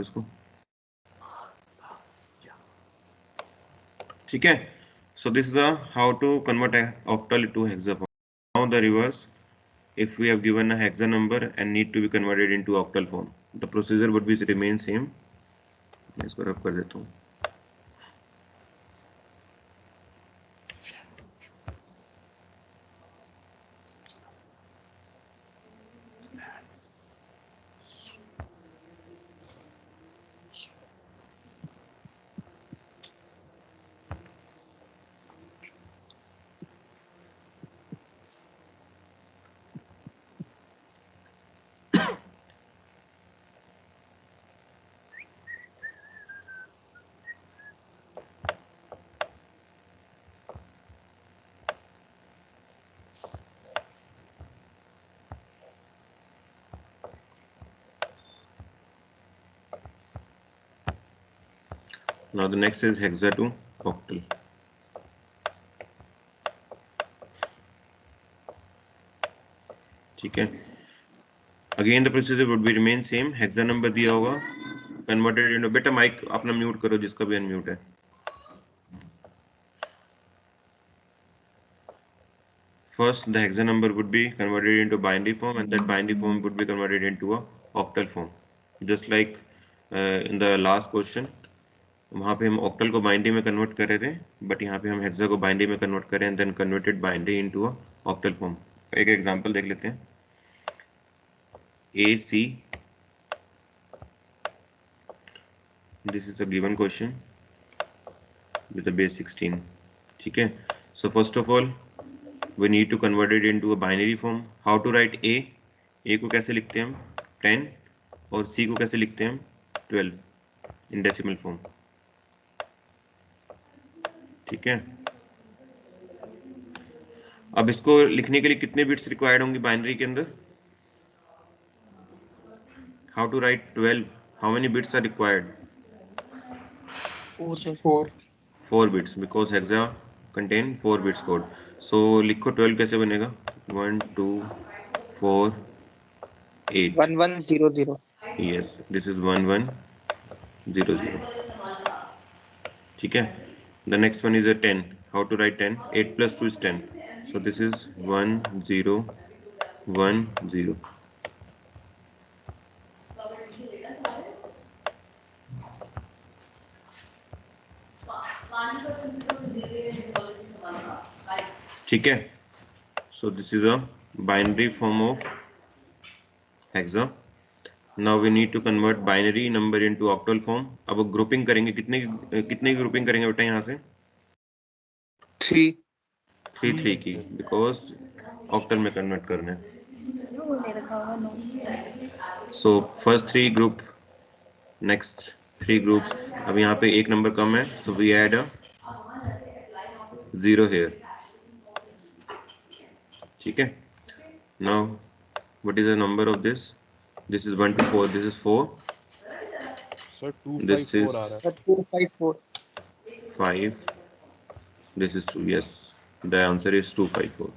इसको, ठीक है। So this is how to convert a octal to hexaphone. Now the reverse, if we have given a hexa number and need to be converted into octal form, the procedure would be remain same. मैं इसको रब कर देता हूँ. Now the next is hexa to octal. ठीक है. Again the procedure would be remain same. Hexa number दिया होगा, converted into, बेटा माइक अपना म्यूट करो जिसका भी अनम्यूट है. First the hexa number would be converted into binary form, and that binary form would be converted into a octal form, just like in the last question. वहाँ पे हम octal को binary में convert कर रहे थे, but यहाँ पे हम हेक्सा को बाइनरी में कन्वर्ट करें and then converted binary into a octal form. एक एग्जांपल देख लेते हैं. AC, this is a given question with the base 16. ठीक है. So first of all we need to convert it into a binary form. How to write A को कैसे लिखते हैं हम 10, और C को कैसे लिखते हैं हम 12 इन डेसिमल फॉर्म. ठीक है. अब इसको लिखने के लिए कितने बिट्स रिक्वायर्ड होंगे बाइनरी के अंदर? How to write 12, how many bits are required? 4 bits, because hexa contain 4 bits code. So लिखो 12 कैसे बनेगा? 1 2 4 8 1100. Yes, this is 1100. ठीक है. The next one is a 10. How to write 10? 8 plus 2 is 10. So this is 1 0 1 0. ठीक है. So this is a binary form of hexa. Now we need to convert binary number into octal form. अब grouping करेंगे, कितने grouping करेंगे बेटा यहाँ से? 3 की, बिकॉज ऑक्टल में कन्वर्ट करना है. So first 3 group, next 3 groups. अब यहाँ पे एक नंबर कम है, so we add a 0 here. ठीक है. Now what is the number of this? This is 1 to 4. This is 4. Sir This 254 is आ रहा है. 254. 5. This is 2. Yes, the answer is 254.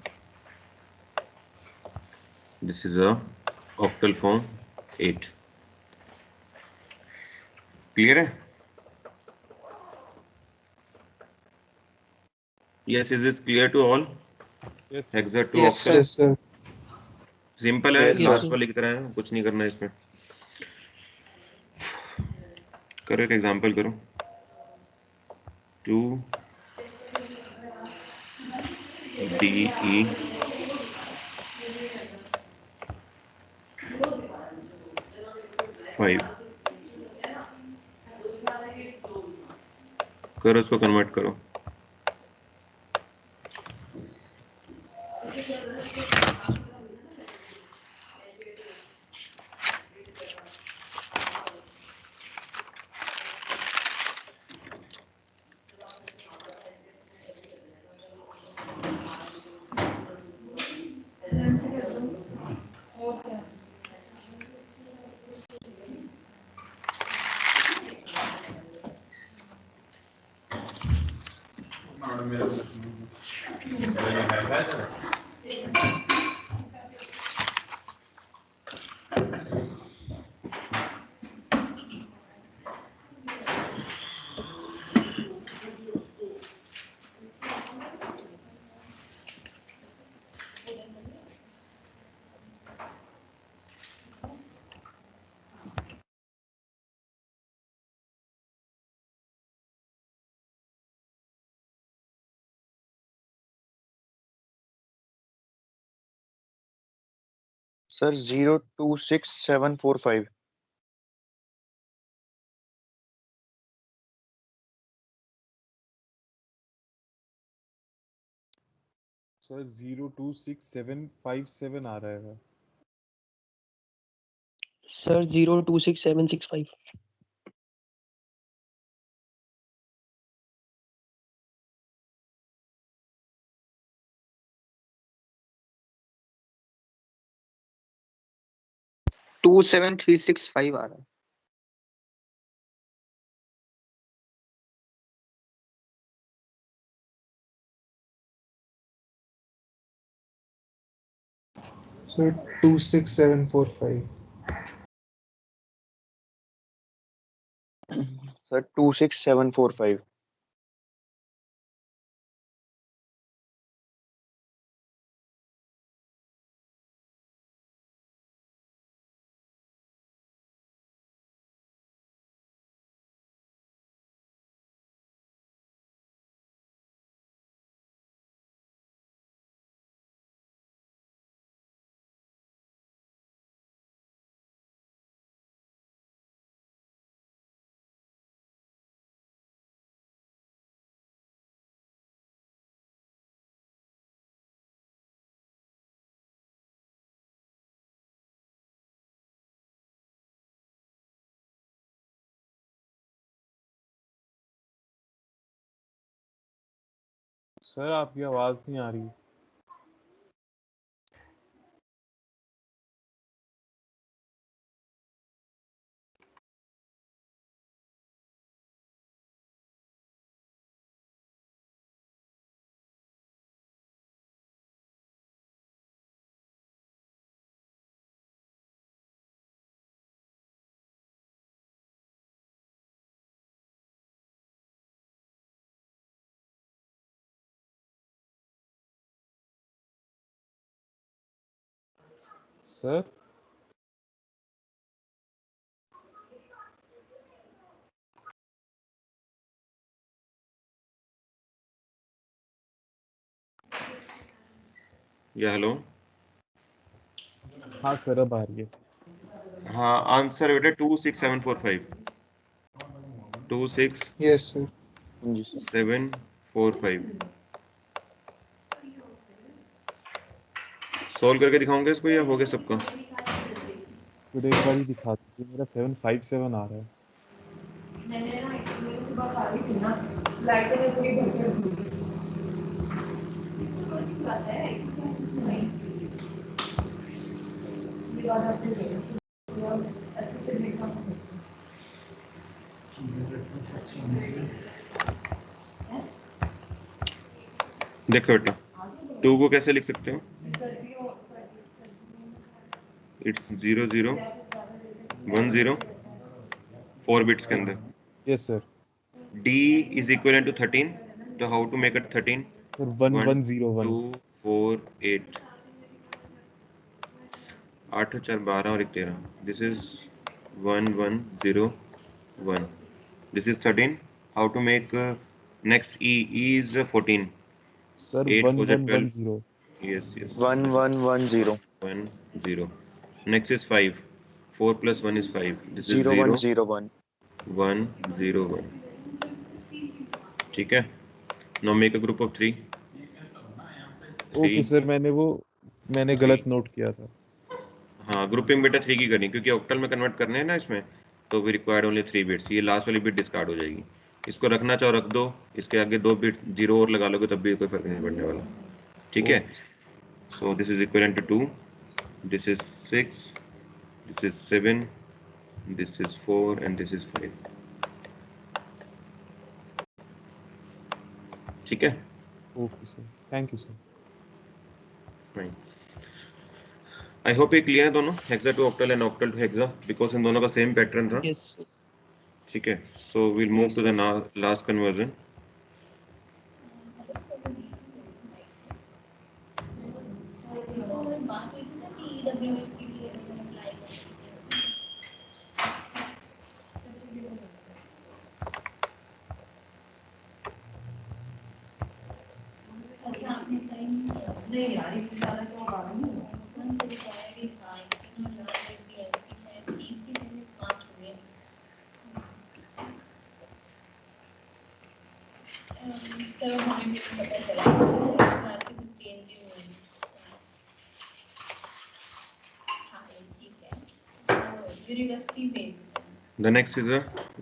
This is a octal form 8. Clear है? Yes, is this clear to all? Yes. Hexa to Yes, octal. sir. Simple है, Yes, last sir. वाले की तरह है, कुछ नहीं करना है इसमें. करो एक एग्जांपल करो. 2 DE 5. करो, उसको कन्वर्ट करो. सर 026745। सर 026757 आ रहा है। सर 026765। टू 7 3 6 5 आ रहा है। सर 26745। सर 26745। सर आपकी आवाज नहीं आ रही। सर या हेलो। हाँ सर अब आ रही है। हाँ आंसर बेटा 26745। 26745। Yes sir. जी सर। सॉल्व करके दिखाऊंगे इसको या हो गया सबका? सर एक बार ही दिखा दीजिए, मेरा 757 आ रहा है। देखो बेटा 2 को कैसे लिख सकते हो? इट्स 0010 4 बिट्स के अंदर। Yes sir. D is equivalent to 13. So how to make it 13? Sir 1 1101। 2 4 8 8 4 12 और 13. This is 1101. This is 13. How to make next E? E is 14. Sir 8 4 12. 1110। Yes, yes. 1110। 1 0. Next is 5. 4 plus 1 is 5. This is 0 0101। 1 0 1. ठीक है. Now make a group of 3. Okay sir, मैंने गलत note किया था। हाँ grouping बेटा 3 की करनी, क्योंकि ऑक्टल में कन्वर्ट करने हैं ना इसमें, तो वी रिक्वायर्ड ओनली 3 बिट्स। ये लास्ट वाली बिट डिस्कार्ड हो जाएगी। इसको रखना चाहो रख दो, इसके आगे 2 बिट 0 और लगा लोगे तब भी कोई फर्क नहीं पड़ने वाला। ठीक है। So this is equivalent to 2, this is 6, this is 7, this is 4 and this is 5। ठीक है। Okay sir, thank you sir. Fine. I hope ये क्लियर है दोनों, hexa to octal and octal to hexa, because इन दोनों का same pattern था। Yes. ठीक है। So will move to the last conversion. Sir अब हमें भी पता चला है इस बार के कुछ चेंज ही हुए हैं। हाँ ठीक है तो university based The next is a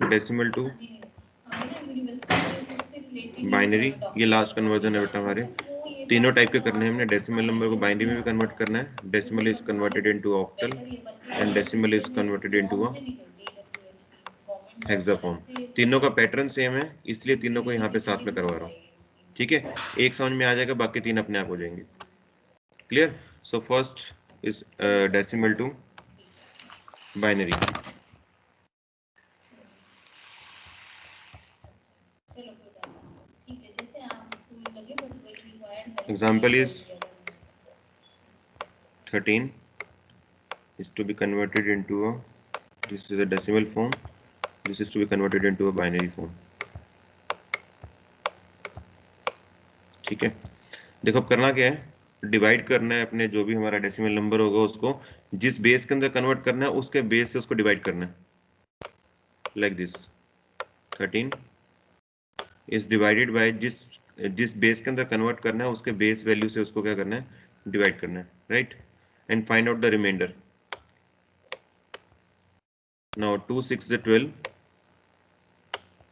decimal to हमें ना यूनिवर्सिटी से रिलेटेड बाइनरी। ये लास्ट कन्वर्जन है बेटा हमारे। तीनों टाइप के करने हैं हमने। डेसिमल नंबर को बाइनरी में भी कन्वर्ट करना है। Decimal is converted into octal and decimal is converted into a hexa form. तीनों का पैटर्न सेम है, इसलिए तीनों को यहाँ पे साथ में करवा रहा हूँ। ठीक है, एक समझ में आ जाएगा, बाकी तीन अपने आप हो जाएंगे। Clear? So first is decimal to binary. Example is 13 is to be converted into a, this is a decimal form, this is to be converted into a binary form. ठीक है, देखो अब करना क्या है, डिवाइड करना है अपने जो भी हमारा डेसिमल नंबर होगा उसको जिस बेस के अंदर कन्वर्ट करना है उसके बेस से उसको डिवाइड करना है। Like this 13 is divided by जिस बेस के अंदर कन्वर्ट करना है उसके बेस वैल्यू से उसको क्या करना है, डिवाइड करना है, right? And find out the remainder. Now 2 6 is 12,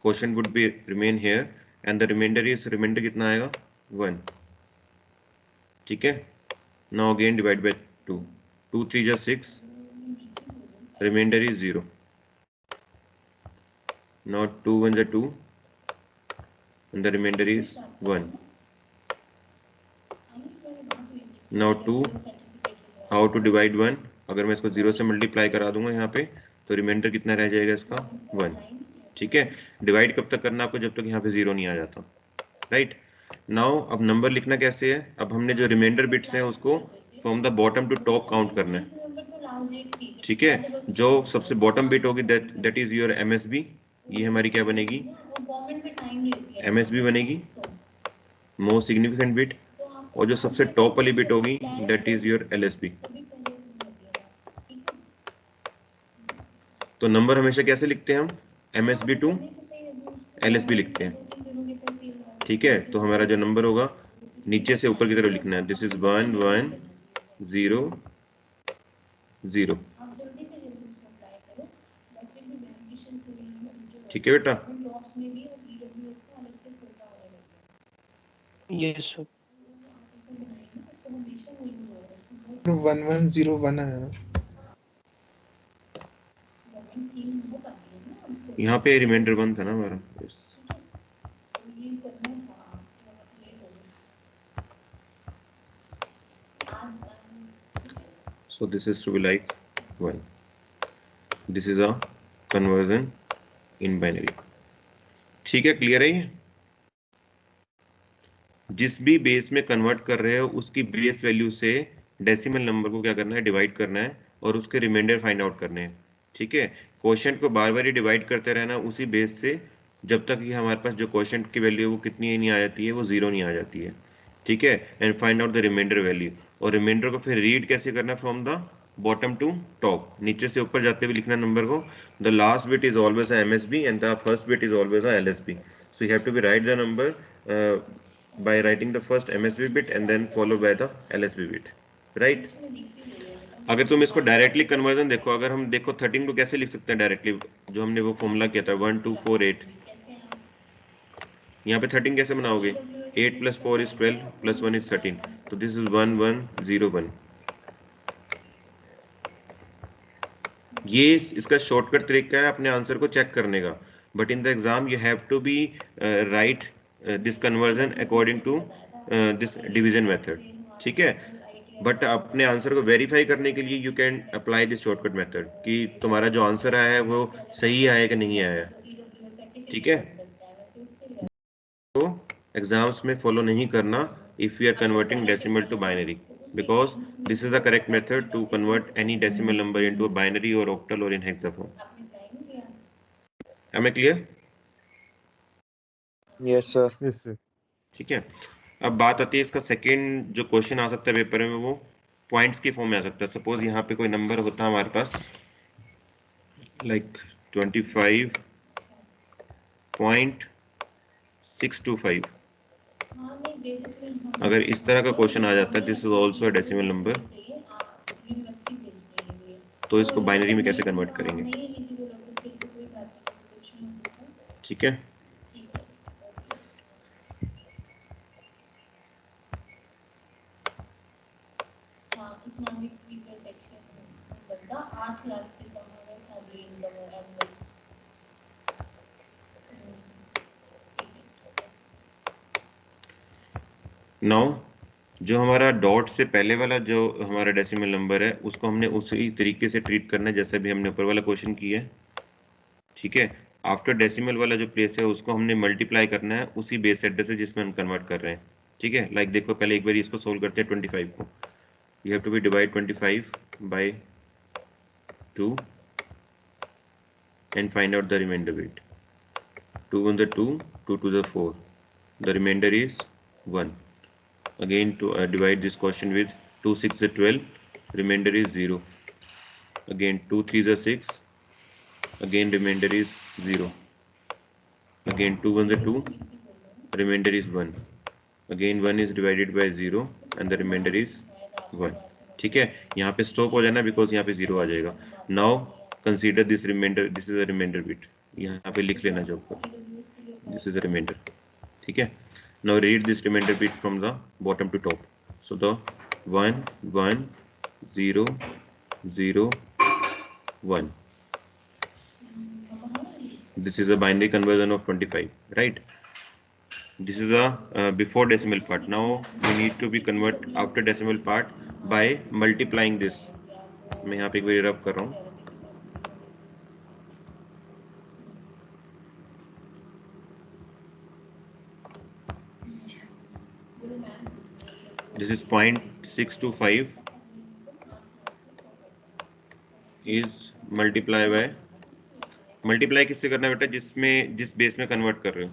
quotient would be remain here and the remainder is, remainder कितना आएगा 1। ठीक है, नाउ अगेन डिवाइड बाय 2, 2 3 जा 6, remainder is 0। now 2 1 जा 2 and the remainder is 1। now 2 how to divide 1, अगर मैं इसको 0 से मल्टीप्लाई करा दूंगा यहाँ पे तो रिमाइंडर कितना रह जाएगा इसका 1। ठीक है, डिवाइड कब तक करना आपको, जब तक यहाँ पे 0 नहीं आ जाता, राइट? नाउ अब नंबर लिखना कैसे है, अब हमने जो रिमाइंडर बिट्स हैं उसको from the bottom to top count करना है। ठीक है, जो सबसे बॉटम बिट होगी दैट इज योर MSB, ये हमारी क्या बनेगी, MSB बनेगी, मोस्ट सिग्निफिकेंट बिट। और जो सबसे टॉप वाली बिट होगी दैट इज योर LSB। तो नंबर हमेशा कैसे लिखते हैं हम, MSB टू LSB लिखते हैं। ठीक है, तो हमारा जो नंबर होगा नीचे से ऊपर की तरफ लिखना है, दिस इज 1 1 0 0। ठीक है बेटा, यस सर। 1101 आया। यहाँ पे रिमाइंडर 1 था ना हमारा। yes. So this is to be like 1. This is a conversion in binary. ठीक है, क्लियर है ये? जिस भी बेस में कन्वर्ट कर रहे हो उसकी बेस वैल्यू से डेसिमल नंबर को क्या करना है, डिवाइड करना है और उसके रिमाइंडर फाइंड आउट करने हैं। ठीक है, क्वोशिएंट को बार बार ही डिवाइड करते रहना उसी बेस से जब तक कि हमारे पास जो क्वोशिएंट की वैल्यू है वो कितनी ही नहीं आ जाती है, वो 0 नहीं आ जाती है। ठीक है, and find out the remainder value. और रिमाइंडर को फिर रीड कैसे करना, from the bottom to top, नीचे से ऊपर जाते हुए लिखना नंबर को। The last bit is always MSB and the first bit is always LSB। So you have to be write the number by writing the first MSB bit and then followed by the LSB bit, right? अगर तुम इसको directly conversion देखो, अगर हम देखो 13 को कैसे लिख सकते हैं डायरेक्टली, जो हमने वो फॉर्मूला किया था 1 2 4 8, यहाँ पे 13 कैसे बनाओगे, 8 + 4 = 12 + 1 = 13, तो दिस इज 1 1 0 1। ये इसका शॉर्टकट तरीका है अपने आंसर को चेक करने का, but in the exam you have to be write this conversion according to this division method. ठीक है, बट अपने आंसर को वेरीफाई करने के लिए you can apply this shortcut method कि तुम्हारा जो आंसर आया है वो सही आया कि नहीं आया। ठीक है, तो एग्जाम्स में फॉलो नहीं करना if you are converting decimal to binary, because this is the correct method to convert any decimal number into a binary or octal or in hexaform. Am I clear? Yes sir. Yes sir. ठीक है, अब बात आती है इसका second जो question आ सकता है पेपर में, वो पॉइंट्स की फॉर्म में आ सकता है। सपोज यहाँ पे कोई नंबर होता है हमारे पास लाइक 25.625, हाँ नहीं बेसिकली अगर इस तरह का क्वेश्चन आ जाता है this is also a decimal number, university भेजने के लिए तो इसको बाइनरी में कैसे कन्वर्ट करेंगे? नहीं एलिजिबल हो तो फिर तो कोई बात नहीं, कुछ नहीं होता। ठीक है, ठीक है हाँ इकोनॉमिक वीकर सेक्शन बंदा 8 लाख से कम अगर फैमिली इनकम हो एनुअल। नाउ जो हमारा डॉट से पहले वाला जो हमारा डेसिमल नंबर है उसको हमने उसी तरीके से ट्रीट करना है जैसे भी हमने ऊपर वाला क्वेश्चन किया है। ठीक है, आफ्टर डेसिमल वाला जो प्लेस है उसको हमने मल्टीप्लाई करना है उसी बेस एड्रेस से जिसमें हम कन्वर्ट कर रहे हैं। ठीक है, लाइक देखो पहले एक बार इसको सोल्व करते हैं 25 को। You have to be divide 25 by 2 and find out the remainder bit. 2 1 the 2, 2 2 the 4. The remainder is 1. Again to divide this question with 2 6 the 12. Remainder is 0. Again 2 3 the 6. Again remainder is 0. Again 2 1 the 2. Remainder is 1. Again 1 is divided by 0 and the remainder is 1. ठीक है, यहाँ पे stop हो जाना because यहाँ पे 0 आ जाएगा। Now consider this remainder, this is a remainder bit, यहाँ पे लिख लेना जॉब पर, दिस इज अ रिमाइंडर। ठीक है, now read this remainder bit from the bottom to top. So the 1 1 0 0 1, this is a binary conversion of 25, right? This is a before decimal part. Now we need to be convert after decimal part by multiplying this. मैं यहाँ पे एक बार रब कर रहा हूँ। This is 0.625 is multiply by, multiply किससे करना है बेटा? जिसमें जिस बेस में कन्वर्ट कर रहे हो।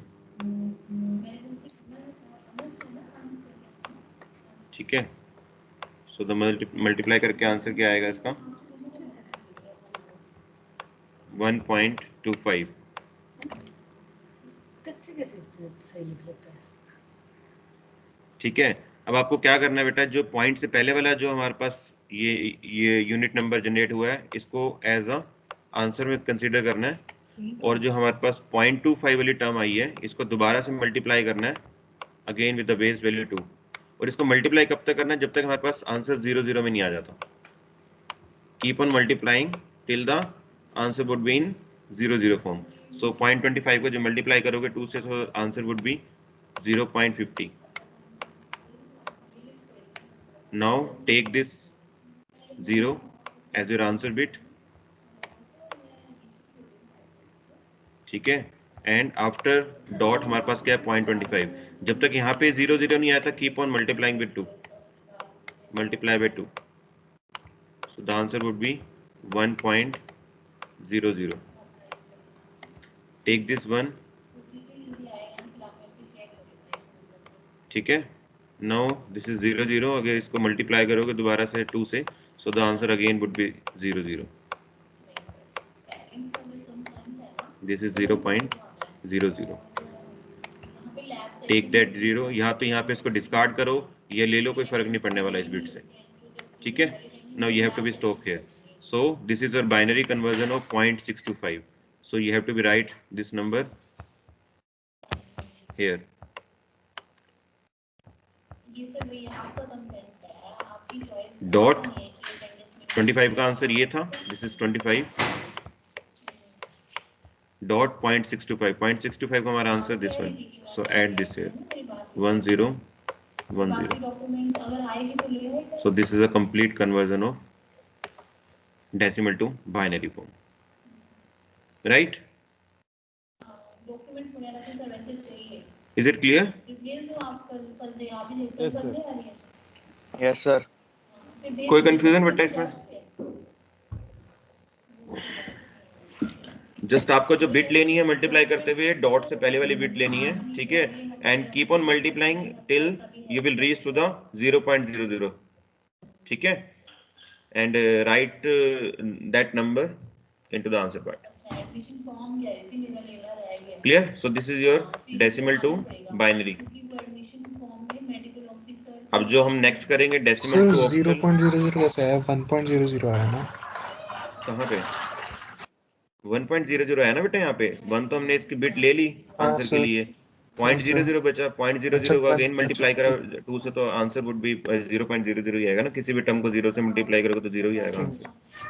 ठीक है, सो द मल्टीप्लाई करके आंसर क्या आएगा इसका? 1.25। ठीक है, अब आपको क्या करना है बेटा, जो पॉइंट से पहले वाला जो हमारे पास ये यूनिट नंबर जनरेट हुआ है इसको एज अ आंसर में कंसीडर करना है, और जो हमारे पास 0.25 वाली टर्म आई है इसको दोबारा से मल्टीप्लाई करना है again with the base value 2, और इसको मल्टीप्लाई कब तक करना है? जब तक हमारे पास आंसर 0 0 में नहीं आ जाता। Keep on multiplying till the answer would be in 0 0 form. So 0.25 को जो मल्टीप्लाई करोगे 2 से तो answer would be 0.50। Now take this 0 as your answer bit। ठीक है, एंड आफ्टर डॉट हमारे पास क्या है? 0.25। जब तक यहाँ पे 0 0 नहीं आया था keep on multiplying with 2, multiply by 2, so the answer would be 1.00। Take this 1। ठीक है, नाउ दिस इज 0 0, अगर इसको मल्टीप्लाई करोगे दोबारा से 2 से, so the answer again would be 0 0। This is 0.00। Take that 0, यहाँ पे इसको डिस्कार्ड करो, ये ले लो, कोई फर्क नहीं पड़ने वाला इस बिट से। ठीक है, now you have to be stop here. So this is your binary conversion of 0.625। So you have to be write this number here. Dot 25 का आंसर ये था, दिस इज 25 डॉट 0.625 का हमारा answer this one, so add this here 1 0 1 0। So this is a complete conversion of decimal to binary form, right? Is it clear? Yes, sir. Yes, sir. कोई confusion बेटा इसमें? Just आपको जो bit लेनी है multiply करते हुए डॉट से पहले वाली बिट लेनी है। ठीक है, and keep on multiplying till you will reach to the 0.00। ठीक है, and write that number into the answer part. Admission form कह रही थी, मेरा लेना रह गया। Clear? So this is your decimal to binary. क्योंकि वो एडमिशन फॉर्म में मेडिकल ऑफिसर। अब जो हम नेक्स्ट करेंगे डेसिमल सर टू ऑक्टल। 0.00 कैसे आया? 1.00 आया ना? कहाँ पे 1.00 है ना बेटा? यहाँ पे 1 तो हमने इसकी बिट ले ली हाँ आंसर के सर। लिए, 0.00 बचा, 0.00 को अगेन मल्टीप्लाई करा 2 से तो आंसर वुड बी 0.00 ही आएगा ना। किसी भी टर्म को 0 से मल्टीप्लाई करोगे तो 0 ही आएगा आंसर।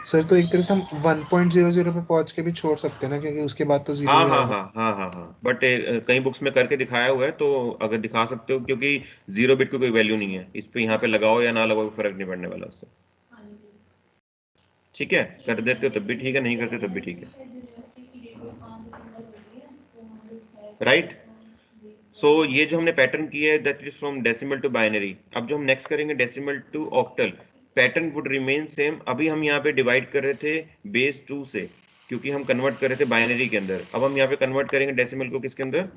सर तो एक तरह से हम 1.00 पे पहुंच के भी छोड़ सकते हैं ना, क्योंकि उसके बाद तो 0 हाँ ही हाँ आएगा। हाँ हाँ हाँ हाँ, बट कई बुक्स में करके दिखाया हुआ है, तो अगर दिखा सकते हो, क्योंकि 0 बिट की कोई वैल्यू नहीं है इस पे, यहाँ पे लगाओ या ना लगाओ फर्क नहीं पड़ने वाला उससे। हाँ जी। ठीक है, कर देते हो तब भी ठीक है, नहीं करते तब भी ठीक है, यूनिवर्सिटी की रेट में 5 नंबर हो गई है, 200 है। राइट। सो ये जो हमने पैटर्न किया है that is from decimal to binary. अब जो हम नेक्स्ट करेंगे decimal to octal, pattern would remain same. अभी हम यहाँ पे डिवाइड कर रहे थे बेस 2 से, क्योंकि हम कन्वर्ट कर रहे थे बाइनरी के अंदर। अब हम यहाँ पे कन्वर्ट करेंगे डेसिमल को किसके अंदर?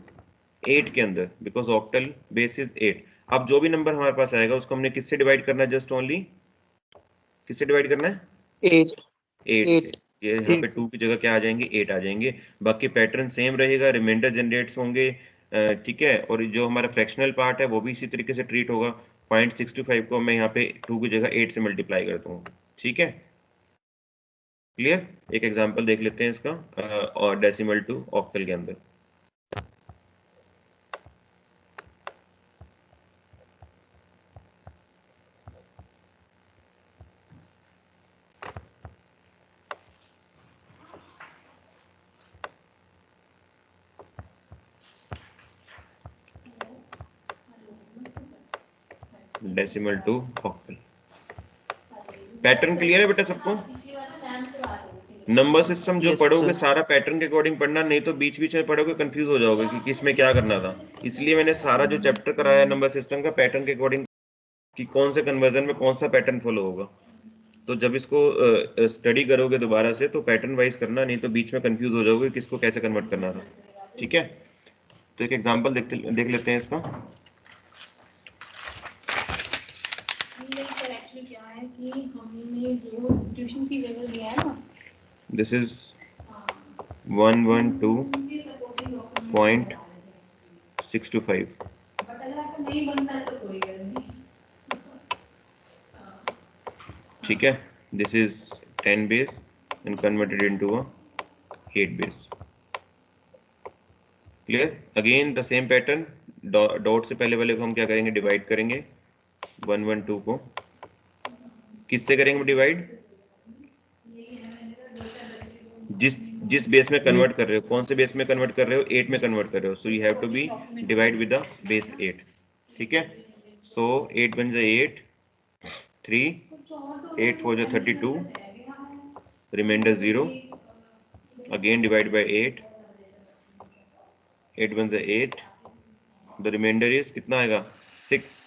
8 के अंदर, बिकॉज ऑक्टल बेस इज 8। अब जो भी नंबर हमारे पास आएगा उसको हमने किससे डिवाइड करना है? जस्ट ओनली किससे डिवाइड करना है? 8 8 से। 8 ये यहाँ पे 8 2 की जगह क्या आ जाएंगे? 8 आ जाएंगे। बाकी पैटर्न सेम रहेगा, रिमाइंडर जनरेट्स होंगे, ठीक है। और जो हमारा फ्रैक्शनल पार्ट है वो भी इसी तरीके से ट्रीट होगा। 0.625 को मैं यहाँ पे 2 की जगह 8 से मल्टीप्लाई करता हूँ, ठीक है। क्लियर? एक एग्जांपल देख लेते हैं इसका और डेसिमल टू ऑक्टल के अंदर। Decimal to octal pattern clear है बेटा सबको? पिछली बार मैम से बात हो गई थी। नंबर सिस्टम जो यस पढ़ोगे सर। सारा पैटर्न के अकॉर्डिंग पढ़ना, नहीं तो बीच बीच में पढ़ोगे कंफ्यूज हो जाओगे कि किस में क्या करना था। इसलिए मैंने सारा जो चैप्टर कराया नंबर सिस्टम का पैटर्न के अकॉर्डिंग, कि कौन से कन्वर्जन में कौन सा पैटर्न फॉलो होगा। तो जब इसको स्टडी करोगे दोबारा से तो पैटर्न वाइज करना, नहीं तो बीच में कंफ्यूज हो जाओगे किसको कैसे कन्वर्ट करना था, ठीक है। तो एक एग्जांपल देख लेते हैं इसका। नहीं सर, एक्चुअली क्या है कि हमने जो ट्यूशन फी वेवर लिया है ना, दिस इज 112.625। उनके सपोर्टिंग डॉक्यूमेंट, बट अगर आपको नहीं बनता है तो कोई गल नहीं। ठीक है, this is 10 base and converted into a 8 base. Clear? Again the same pattern, dot से पहले वाले को हम क्या करेंगे? डिवाइड करेंगे 112 को। किससे करेंगे डिवाइड? जिस बेस में कन्वर्ट कर रहे हो, कौन से बेस में कन्वर्ट कर रहे हो? 8 में कन्वर्ट कर रहे हो, so you have to be divide with the base 8, ठीक है। सो 8 बन जाए 8, 3, 8 4 जा 32, रिमाइंडर 0, अगेन डिवाइड बाय 8, 8 बन जाए 8, द रिमाइंडर इज कितना आएगा? 6।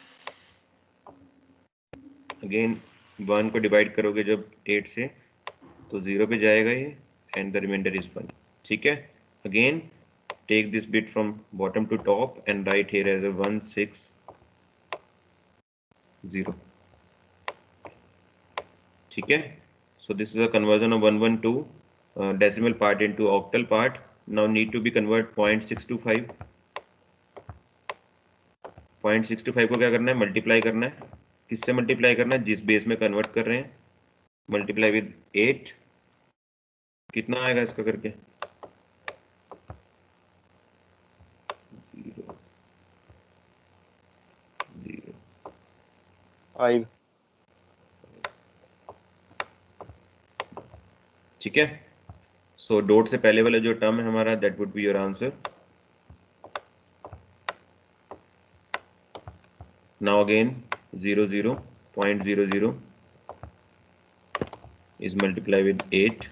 अगेन 1 को डिवाइड करोगे जब 8 से तो 0 पे जाएगा ये, एंड द रिमाइंडर इज 1, ठीक है। Again take this bit from bottom to top and write here as a 1 6 0, ठीक है। So this is a conversion of 112 decimal part into octal part. Now need to be convert 0.625. 0.625 को क्या करना है? Multiply करना है। किससे मल्टीप्लाई करना है? जिस बेस में कन्वर्ट कर रहे हैं, मल्टीप्लाई विद 8। कितना आएगा इसका करके? 0 0 5। ठीक है। सो डॉट से पहले वाला जो टर्म है हमारा, that would be your answer. Now again 0 0 0.00 is multiplied with 8.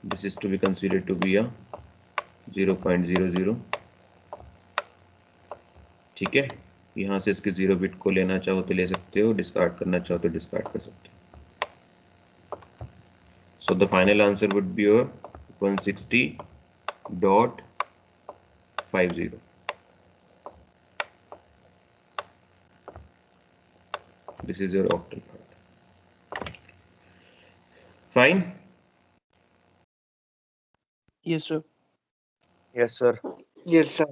This is to be considered to be a 0.00, ठीक है। यहाँ से इसके 0 बिट को लेना चाहो तो ले सकते हो, डिस्कार्ड करना चाहो तो डिस्कार्ड कर सकते हो। So the final answer would be your 160.50. This is your octal part. Fine. Yes, sir. Yes, sir. Yes, sir.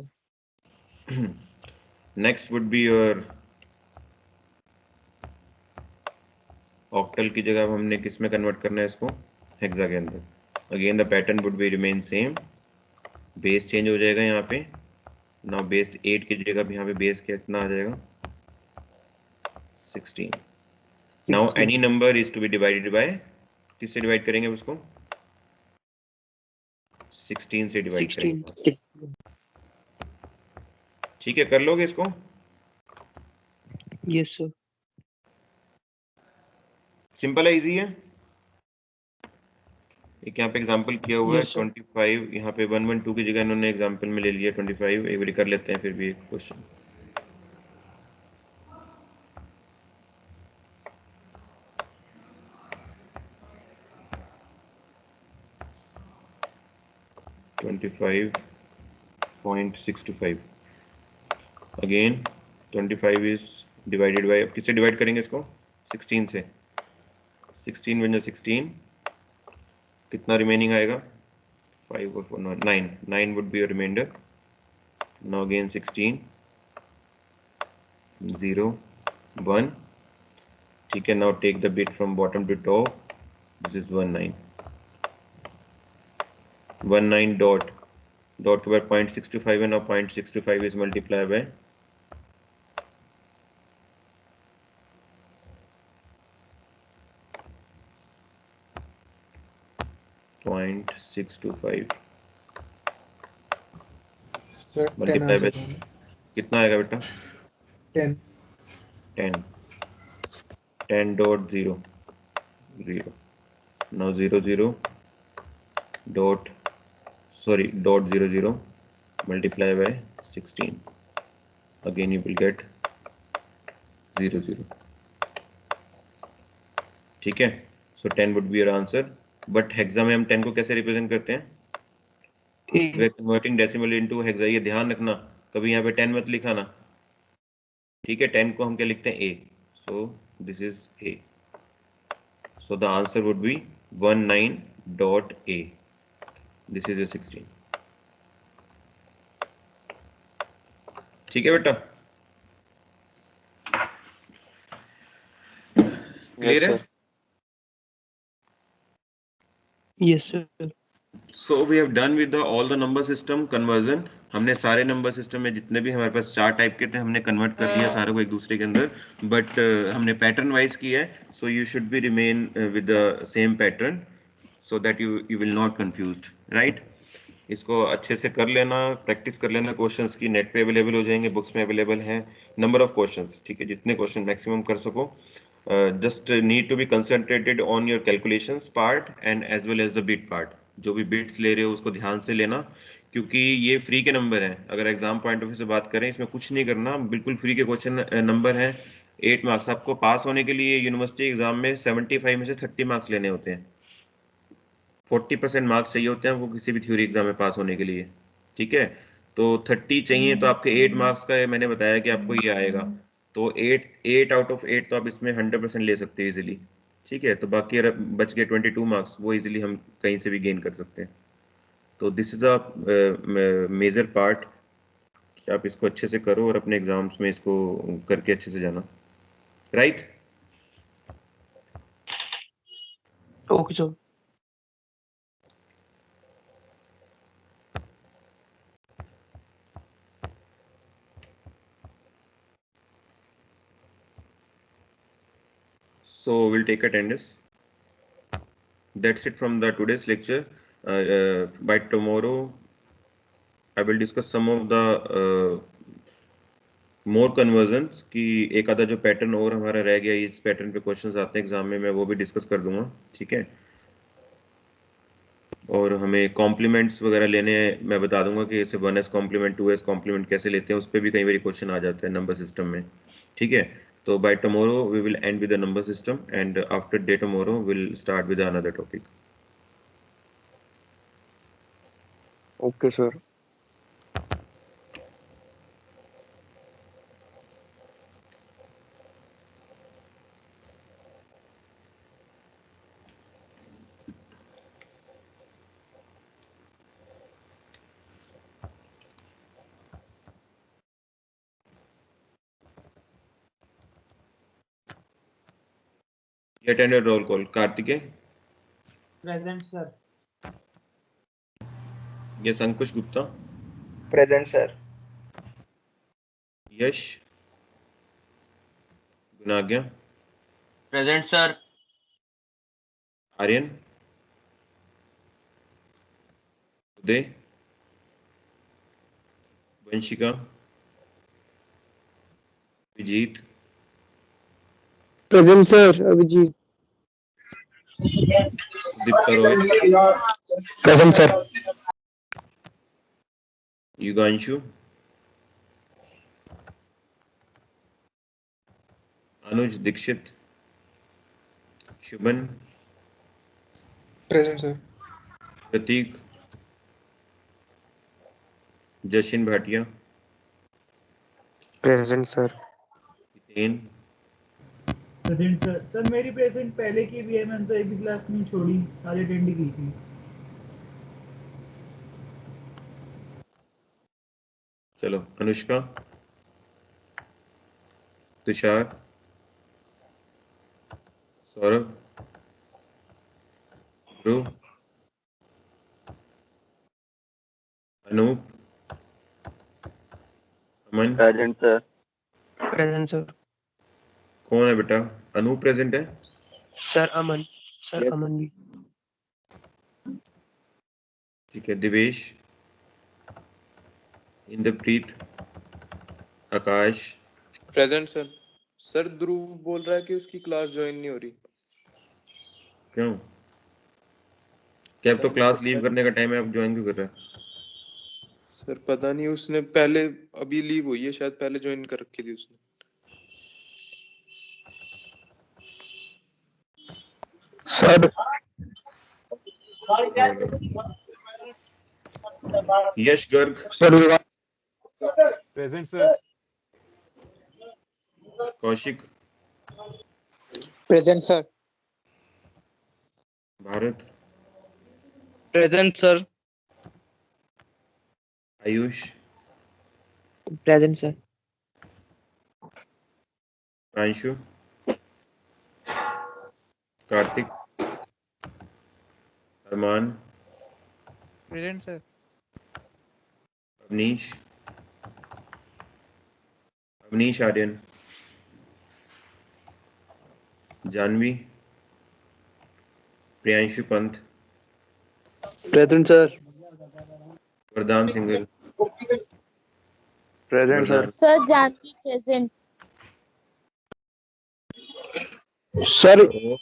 Next would be your octal की जगह अब हमने किस में कन्वर्ट करना है इसको, हेक्सा के अंदर। Again the pattern would be remain same, base change हो जाएगा यहाँ पे। नाउ बेस 8 की जगह भी यहाँ पे बेस कितना आ जाएगा, 16। Now any number is to be divided by, किससे डिवाइड करेंगे उसको, 16 से डिवाइड 16. करेंगे। ठीक है, कर लोगे इसको? Yes, sir. सिंपल है, इजी है। एक यहाँ पे एग्जांपल किया हुआ है Yes, sir. 25, यहाँ पे 112 की जगह इन्होंने एग्जांपल में ले लिया 25। एक बार कर लेते हैं फिर भी एक question. $25.625 again 25 is divided by, अब किससे डिवाइड करेंगे इसको, 16 से। 16 वन 16, कितना रिमेनिंग आएगा, 5 और 4 9, 9 would be a remainder. Now again 16 0 1, ठीक है। Now take the bit from bottom to top, this is 19 dot dot के बाद 0.625 है। Now 0.625 is multiply by 0.625 sir 10 आ मल्टीप्लाई बाय जाएगा ना, कितना आएगा बेटा, 10 10 10.0 0। now 00 dot dot 00 multiply by 16, again you will get 00। ठीक है, so 10 would be your answer, but hexa में हम 10 को कैसे रिप्रेजेंट करते हैं, we are converting decimal into hexa। ये ध्यान रखना, कभी यहाँ पे 10 मत लिखाना, ठीक है। 10 को हम क्या लिखते हैं, a, so this is a, so the answer would be 19.a, this is your 16। ठीक है बेटा, Yes, क्लियर है? sir. Yes, sir. So we have done with all the number system conversion. हमने सारे नंबर सिस्टम में जितने भी हमारे पास चार टाइप के थे हमने कन्वर्ट कर लिया सारे को एक दूसरे के अंदर, बट हमने पैटर्न वाइज किया है। So you should be remain with the same pattern so that you will not confused, right. इसको अच्छे से कर लेना, प्रैक्टिस कर लेना क्वेश्चंस की, नेट पे अवेलेबल हो जाएंगे, बुक्स में अवेलेबल हैं नंबर ऑफ क्वेश्चंस, ठीक है। जितने क्वेश्चन मैक्सिमम कर सको, just need to be concentrated on your calculations part and as well as the bit part। जो भी बिट्स ले रहे हो उसको ध्यान से लेना, क्योंकि ये फ्री के नंबर हैं। अगर एग्जाम पॉइंट ऑफ व्यू से बात करें, इसमें कुछ नहीं करना, बिल्कुल फ्री के क्वेश्चन नंबर हैं। 8 मार्क्स आपको पास होने के लिए यूनिवर्सिटी एग्जाम में 75 में से 30 मार्क्स लेने होते हैं, 40% मार्क्स चाहिए होते हैं आपको किसी भी थ्योरी एग्जाम में पास होने के लिए, ठीक है। तो 30 चाहिए, तो आपके 8 मार्क्स का मैंने बताया कि आपको ये आएगा, तो 8 आउट ऑफ 8 तो आप इसमें 100% ले सकते हैं इजीली, ठीक है। तो बाकी बच गए 22 मार्क्स, वो इजीली हम कहीं से भी गेन कर सकते हैं। तो this is a major part कि आप इसको अच्छे से करो और अपने एग्जाम्स में इसको करके अच्छे से जाना, right. Okay, sir. So we'll take attendance. That's it from the today's lecture. By tomorrow I will discuss some of the more conversions कि एक आधा जो पैटर्न और हमारा रह गया, इस पैटर्न पे क्वेश्चंस आते हैं एग्जाम में, मैं वो भी डिस्कस कर दूंगा, ठीक है। और हमें कॉम्प्लीमेंट्स वगैरह लेने हैं, मैं बता दूंगा कि जैसे 1s कॉम्प्लीमेंट 2s कॉम्प्लीमेंट कैसे लेते हैं, उस पर भी कई बार क्वेश्चन आ जाते हैं नंबर सिस्टम में, ठीक है। तो by tomorrow we will end with the number system and after day tomorrow will start with another topic. Okay, sir. Attended roll call. Kartikeya, present sir. Yes. Ankush Gupta, present sir. Yash, Gunagya, present sir. Aryan, Uday, Vanshika, Vijeet, present sir. Abhijeet. Dipta Roy, present sir. Yuganshu, Anuj Dixit, Shubhan, present sir. Prateek, Jashin Bhatia, present sir. Hiten, present sir. Sir मेरी present पहले की भी है, मैंने तो एक भी class नहीं छोड़ी, सारी अटेंड की थी। चलो Anushka, Tushar, Saurabh, Dhruv, Anoop, Aman. Present sir. Present sir. कौन है बेटा? अनूप प्रेजेंट है? Sir Aman. Sir Yes. Aman भी। ठीक है। Divesh, Inderpreet, Akash, present sir. Sir Dhruv बोल रहा है कि उसकी क्लास ज्वाइन नहीं हो रही। क्यों? क्या अब पता तो नहीं क्लास सर। लीव करने का टाइम है, अब ज्वाइन क्यों कर रहा है? सर पता नहीं, उसने पहले अभी लीव हुई है शायद, पहले ज्वाइन कर रखी थी उसने। Sir. Yash Garg, sir. Present sir. Kaushik, present sir. Bharat, present sir. Ayush, present sir. Pranshu, Kartik, Arman, present sir. Avneesh, Avneesh Aryan, Janhvi, Priyanshu Pant, present sir. Vardan Singhal, present sir. Vardan, sir Janhvi present. Sir. ओ,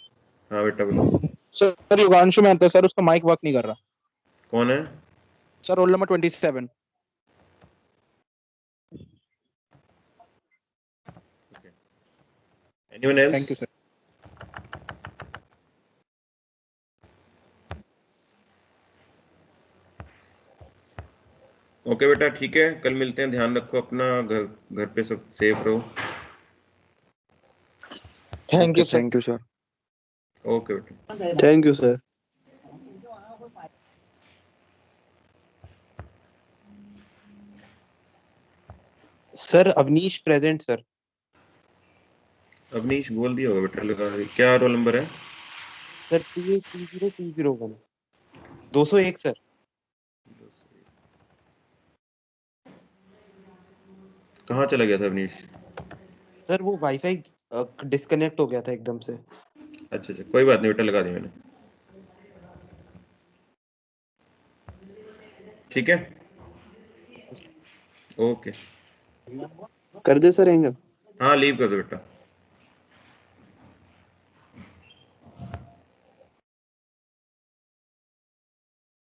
हाँ बेटा बोलो। सर युगांशु मेहता है सर, उसका माइक वर्क नहीं कर रहा। कौन है? Sir roll number 27। Anyone else? Thank you sir. Okay बेटा, ठीक है, कल मिलते हैं। ध्यान रखो अपना, घर पे सब सेफ रहो। Thank you sir. Thank you sir. Okay बेटा। Thank you sir. Sir Avneesh present sir. Avneesh बोल दिया होगा बेटा, लगा। क्या रोल नंबर है? सर 2820 201। 201 सर। कहाँ चला गया था अवनीश? सर वो वाईफाई डिस्कनेक्ट हो गया था एकदम से। अच्छा अच्छा, कोई बात नहीं बेटा, लगा दिया मैंने। ठीक है, ओके। कर दे सर एंगल। हाँ लीव कर दो बेटा।